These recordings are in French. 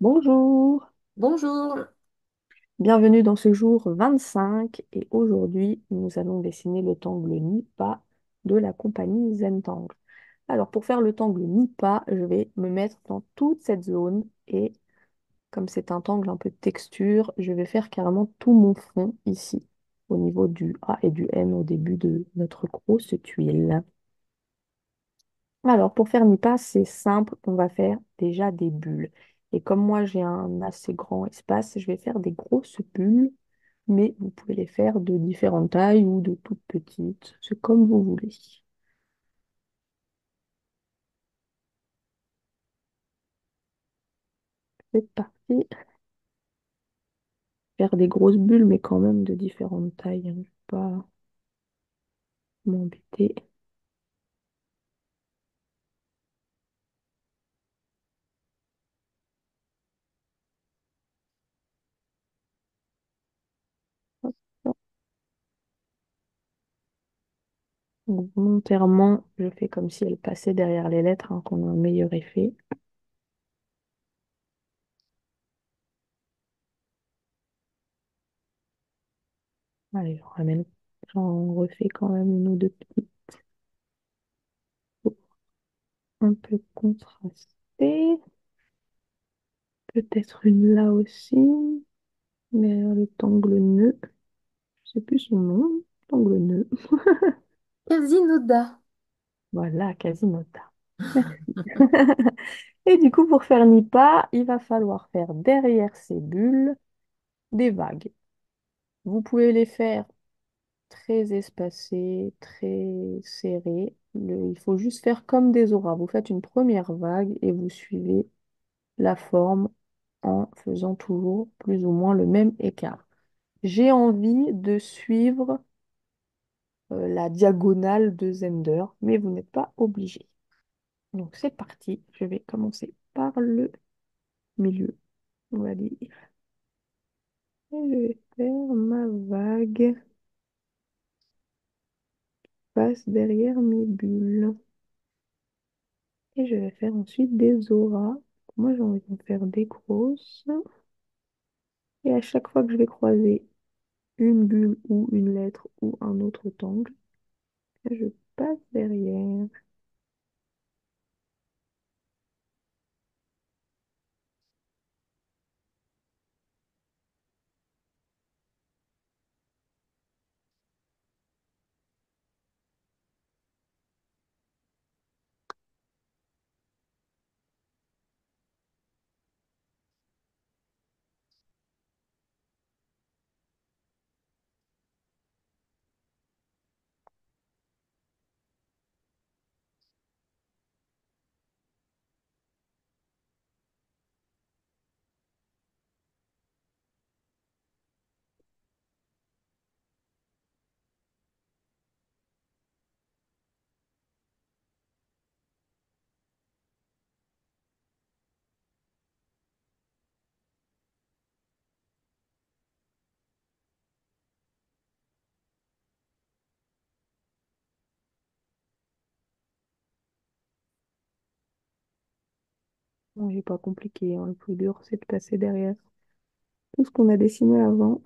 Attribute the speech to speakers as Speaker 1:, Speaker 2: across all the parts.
Speaker 1: Bonjour,
Speaker 2: Bonjour.
Speaker 1: bienvenue dans ce jour 25 et aujourd'hui nous allons dessiner le tangle Nipa de la compagnie Zentangle. Alors pour faire le tangle Nipa, je vais me mettre dans toute cette zone et comme c'est un tangle un peu de texture, je vais faire carrément tout mon front ici au niveau du A et du M au début de notre grosse tuile. Alors, pour faire Nipa, c'est simple, on va faire déjà des bulles. Et comme moi, j'ai un assez grand espace, je vais faire des grosses bulles, mais vous pouvez les faire de différentes tailles ou de toutes petites, c'est comme vous voulez. C'est parti, faire des grosses bulles, mais quand même de différentes tailles, hein. Je ne vais pas m'embêter. Hop, hop. Donc, volontairement, je fais comme si elle passait derrière les lettres, hein, qu'on a un meilleur effet. Allez, j'en refais quand même une ou deux petites pour un peu contraster. Peut-être une là aussi, mais le tangle nœud, je sais plus son nom, tangle nœud.
Speaker 2: Quasimodo.
Speaker 1: Voilà, Quasimodo. Merci. Et du coup, pour faire Nipa, il va falloir faire derrière ces bulles des vagues. Vous pouvez les faire très espacées, très serrées. Il faut juste faire comme des auras. Vous faites une première vague et vous suivez la forme en faisant toujours plus ou moins le même écart. J'ai envie de suivre la diagonale de Zender, mais vous n'êtes pas obligé. Donc c'est parti, je vais commencer par le milieu, on va dire. Et je vais faire ma vague passe derrière mes bulles. Et je vais faire ensuite des auras. Moi j'ai envie d'en faire des grosses. Et à chaque fois que je vais croiser une bulle ou une lettre ou un autre tangle, je passe derrière. Bon, j'ai pas compliqué, hein. Le plus dur, c'est de passer derrière tout ce qu'on a dessiné avant.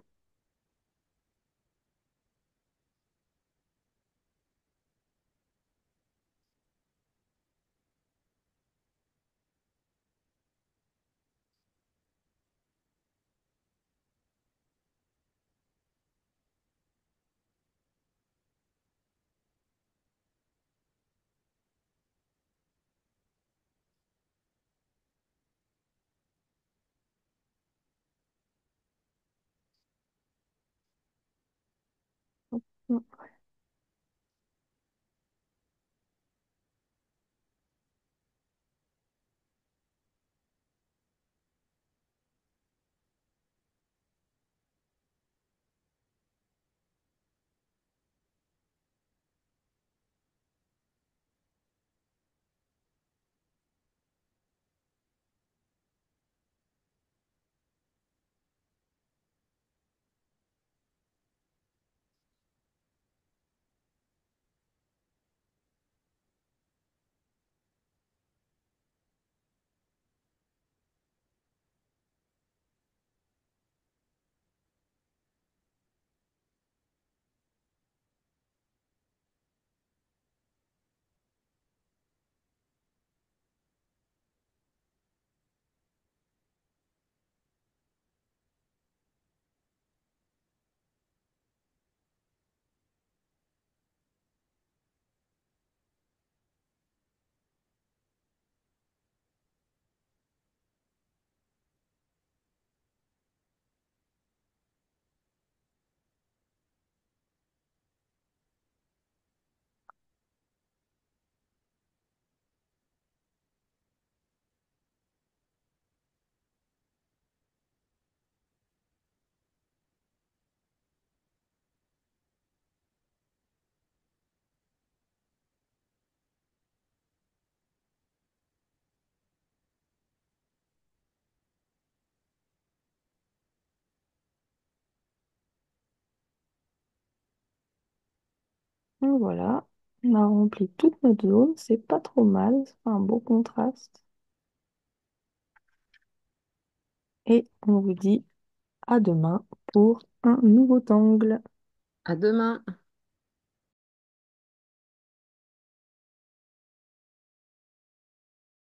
Speaker 1: Donc voilà, on a rempli toute notre zone, c'est pas trop mal, c'est un beau contraste. Et on vous dit à demain pour un nouveau angle.
Speaker 2: À demain.